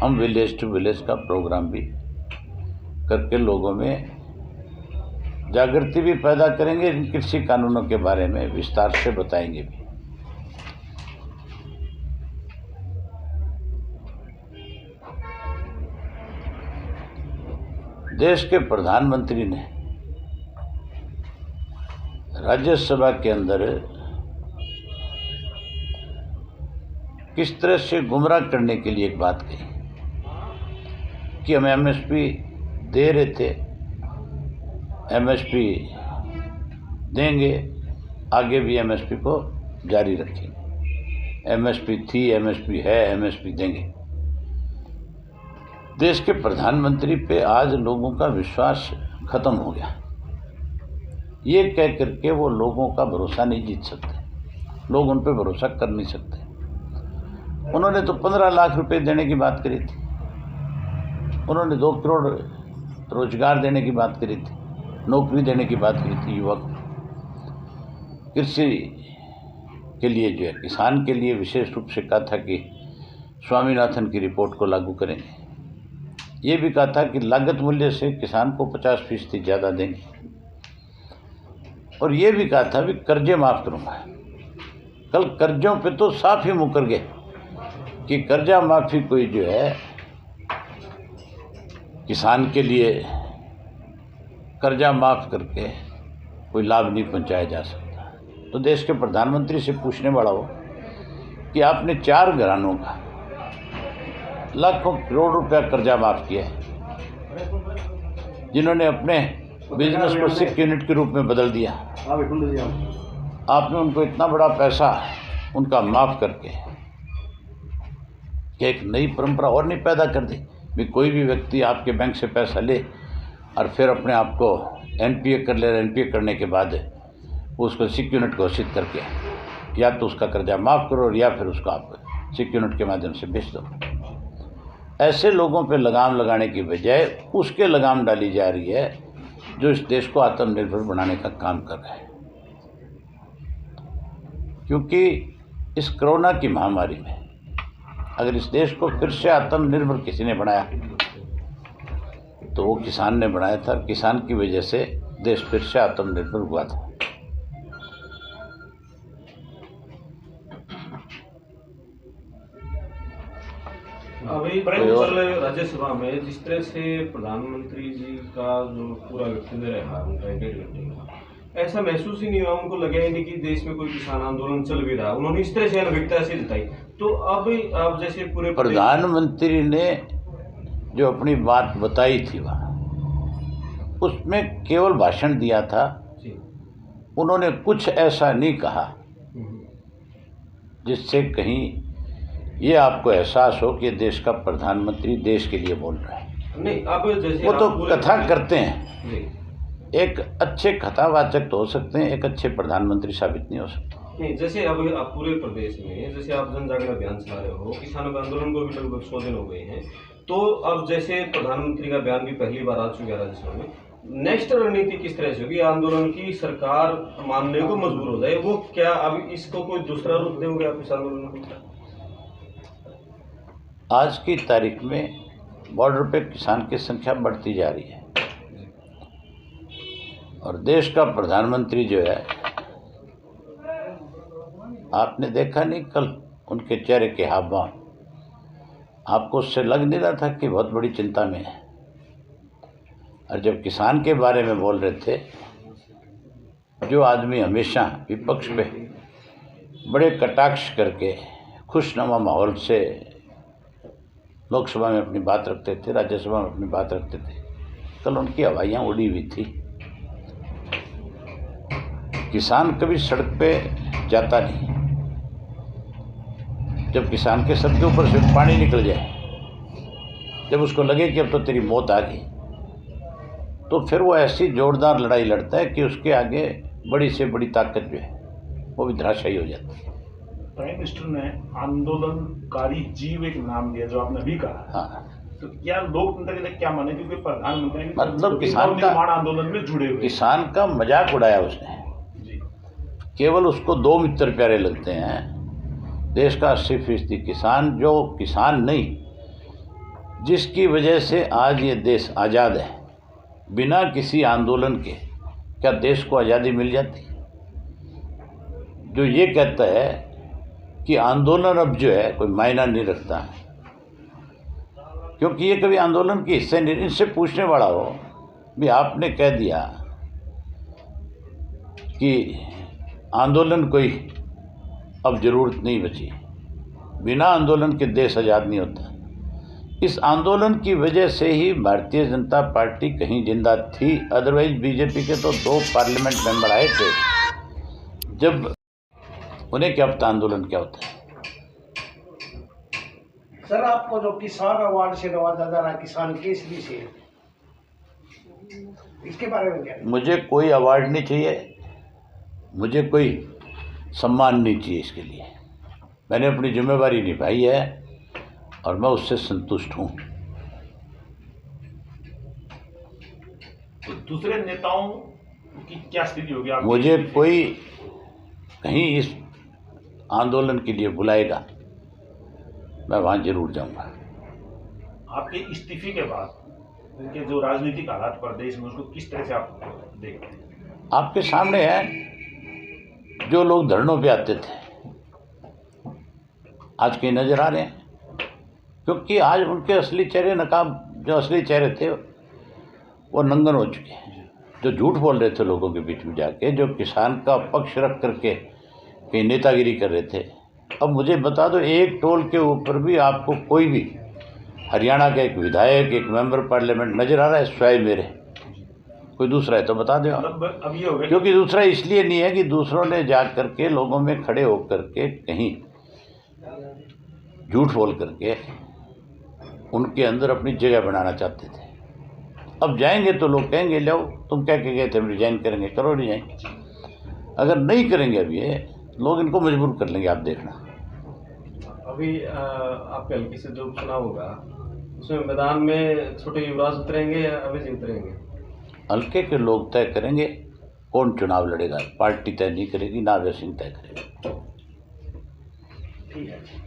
हम village to village का programme भी करके लोगों में जागृति भी पैदा करेंगे, इन कृषि कानूनों के बारे में विस्तार से बताएंगे भी। देश के प्रधानमंत्री ने राज्यसभा के अंदर किस तरह से गुमराह करने के लिए एक बात कही कि हम एमएसपी दे रहे थे, एमएसपी देंगे, आगे भी एमएसपी को जारी रखेंगे। एमएसपी थी, एमएसपी है, एमएसपी देंगे। देश के प्रधानमंत्री पे आज लोगों का विश्वास खत्म हो गया। ये कह करके वो लोगों का भरोसा नहीं जीत सकते, लोग उन पे भरोसा कर नहीं सकते। उन्होंने तो 15 लाख रुपए देने की बात करी थी, उन्होंने 2 करोड़ रोजगार देने की बात करी थी, नौकरी देने की बात करी थी युवक। कृषि के लिए जो है, किसान के लिए विशेष रूप से कहा था कि स्वामीनाथन की रिपोर्ट को लागू करेंगे। ये भी कहा था कि लागत मूल्य से किसान को 50% ज़्यादा देंगे, और ये भी कहा था भी कर्जे माफ़ करूँगा। कल कर्जों पे तो साफ ही मुकर गए कि कर्जा माफ़ी कोई जो है किसान के लिए कर्जा माफ़ करके कोई लाभ नहीं पहुंचाया जा सकता। तो देश के प्रधानमंत्री से पूछने वाला हो कि आपने 4 घरानों का लाखों करोड़ रुपया कर्जा माफ़ किया है, जिन्होंने अपने बिजनेस को सिख यूनिट के रूप में बदल दिया। आपने उनको इतना बड़ा पैसा उनका माफ़ करके कि एक नई परंपरा और नहीं पैदा कर दी भी कोई भी व्यक्ति आपके बैंक से पैसा ले और फिर अपने आप को एनपीए कर ले। एनपीए करने के बाद उसको सिख यूनिट घोषित करके या तो उसका कर्जा माफ़ करो या फिर उसको आप सिख यूनिट के माध्यम से बेच दो। ऐसे लोगों पे लगाम लगाने की बजाय उसके लगाम डाली जा रही है जो इस देश को आत्मनिर्भर बनाने का काम कर रहे हैं। क्योंकि इस कोरोना की महामारी में अगर इस देश को फिर से आत्मनिर्भर किसी ने बनाया तो वो किसान ने बनाया था। किसान की वजह से देश फिर से आत्मनिर्भर हुआ था। अभी कल राज्यसभा में जिस तरह से प्रधानमंत्री जी का जो पूरा व्यक्तित्व रहा उनका 1.5 घंटे का, ऐसा महसूस ही नहीं हुआ, उनको लगा ही नहीं कि देश में कोई किसान आंदोलन चल भी रहा। उन्होंने इस तरह से अनभिज्ञता से जताई। तो अब जैसे पूरे प्रधानमंत्री ने जो अपनी बात बताई थी वहाँ, उसमें केवल भाषण दिया था, उन्होंने कुछ ऐसा नहीं कहा जिससे कहीं ये आपको एहसास हो कि देश का प्रधानमंत्री देश के लिए बोल रहा है। नहीं, अब जैसे वो तो कथा करते हैं, एक अच्छे कथावाचक तो हो सकते हैं, एक अच्छे प्रधानमंत्री साबित नहीं हो सकते। नहीं, जैसे अब आप पूरे प्रदेश में जैसे आप जन जागरण अभियान चला रहे हो, किसानों के आंदोलन को भी लगभग 100 दिन हो गए हैं, तो अब जैसे प्रधानमंत्री का बयान भी पहली बार आ चुका है राज्यसभा में। नेक्स्ट रणनीति किस तरह से होगी? आंदोलन की सरकार मानने को मजबूर हो जाए, वो क्या अब इसको कोई दूसरा रूप देंगे आप इस आंदोलन को? आज की तारीख में बॉर्डर पे किसान की संख्या बढ़ती जा रही है और देश का प्रधानमंत्री जो है, आपने देखा नहीं कल उनके चेहरे के हाव भाव, आपको उससे लग नहीं रहा था कि बहुत बड़ी चिंता में है। और जब किसान के बारे में बोल रहे थे, जो आदमी हमेशा विपक्ष पे बड़े कटाक्ष करके खुशनुमा माहौल से लोकसभा में अपनी बात रखते थे, राज्यसभा में अपनी बात रखते थे, कल उनकी हवाइयाँ उड़ी हुई थी। किसान कभी सड़क पे जाता नहीं। जब किसान के सर के ऊपर से पानी निकल जाए, जब उसको लगे कि अब तो तेरी मौत आ गई, तो फिर वो ऐसी जोरदार लड़ाई लड़ता है कि उसके आगे बड़ी से बड़ी ताकत जो है वो भी धराशायी हो जाती है। प्राइम मिनिस्टर ने आंदोलनकारी जीव एक नाम दिया, जो आपने अभी कहा। हाँ, तो क्या लोकतंत्र के लिए क्या माने, क्योंकि प्रधानमंत्री मतलब किसान का आंदोलन में जुड़े हुए, किसान का मजाक उड़ाया उसने जी। केवल उसको 2 मित्र प्यारे लगते हैं, देश का 80% किसान, जो किसान नहीं जिसकी वजह से आज ये देश आज़ाद है। बिना किसी आंदोलन के क्या देश को आज़ादी मिल जाती? जो ये कहता है कि आंदोलन अब जो है कोई मायना नहीं रखता है, क्योंकि ये कभी आंदोलन के हिस्से नहीं। इनसे पूछने वाला हो भी आपने कह दिया कि आंदोलन कोई अब ज़रूरत नहीं बची, बिना आंदोलन के देश आज़ाद नहीं होता। इस आंदोलन की वजह से ही भारतीय जनता पार्टी कहीं जिंदा थी, अदरवाइज बीजेपी के तो 2 पार्लियामेंट मेंबर आए थे। जब उन्हें क्या पता आंदोलन क्या होता है। सर, आपको जो किसान अवार्ड से नवाजा जा रहा है, किसान केसरी से, इसके बारे में क्या है? मुझे कोई अवार्ड नहीं चाहिए, मुझे कोई सम्मान नहीं चाहिए। इसके लिए मैंने अपनी जिम्मेवारी निभाई है और मैं उससे संतुष्ट हूँ। तो दूसरे नेताओं की क्या स्थिति होगी? आप मुझे कोई कहीं इस आंदोलन के लिए बुलाएगा, मैं वहाँ जरूर जाऊँगा। आपके इस्तीफे के बाद इनके जो राजनीतिक हालात प्रदेश में, उसको किस तरह से आप देखते हैं? आपके सामने है, जो लोग धरनों पे आते थे आज कहीं नजर आ रहे हैं, क्योंकि आज उनके असली चेहरे नकाब, जो असली चेहरे थे वो नंगन हो चुके हैं। जो झूठ बोल रहे थे लोगों के बीच में जाके, जो किसान का पक्ष रख करके कहीं नेतागिरी कर रहे थे, अब मुझे बता दो, एक टोल के ऊपर भी आपको कोई भी हरियाणा का एक विधायक, एक मेंबर पार्लियामेंट नजर आ रहा है स्वयं मेरे? कोई दूसरा है तो बता दो। अब ये हो गया, क्योंकि दूसरा इसलिए नहीं है कि दूसरों ने जा करके लोगों में खड़े होकर के कहीं झूठ बोल करके उनके अंदर अपनी जगह बनाना चाहते थे। अब जाएंगे तो लोग कहेंगे, लो तुम क्या कह गए थे, हम रिजाइन करेंगे, करो रिजाइन। अगर नहीं करेंगे अब ये लोग, इनको मजबूर कर लेंगे, आप देखना। अभी आपके हल्के से जो चुनाव होगा उसमें मैदान में छोटे युवराज उतरेंगे या अवैध उतरेंगे? हल्के के लोग तय करेंगे कौन चुनाव लड़ेगा, पार्टी तय नहीं करेगी, ना अभय सिंह तय करेगा। ठीक है।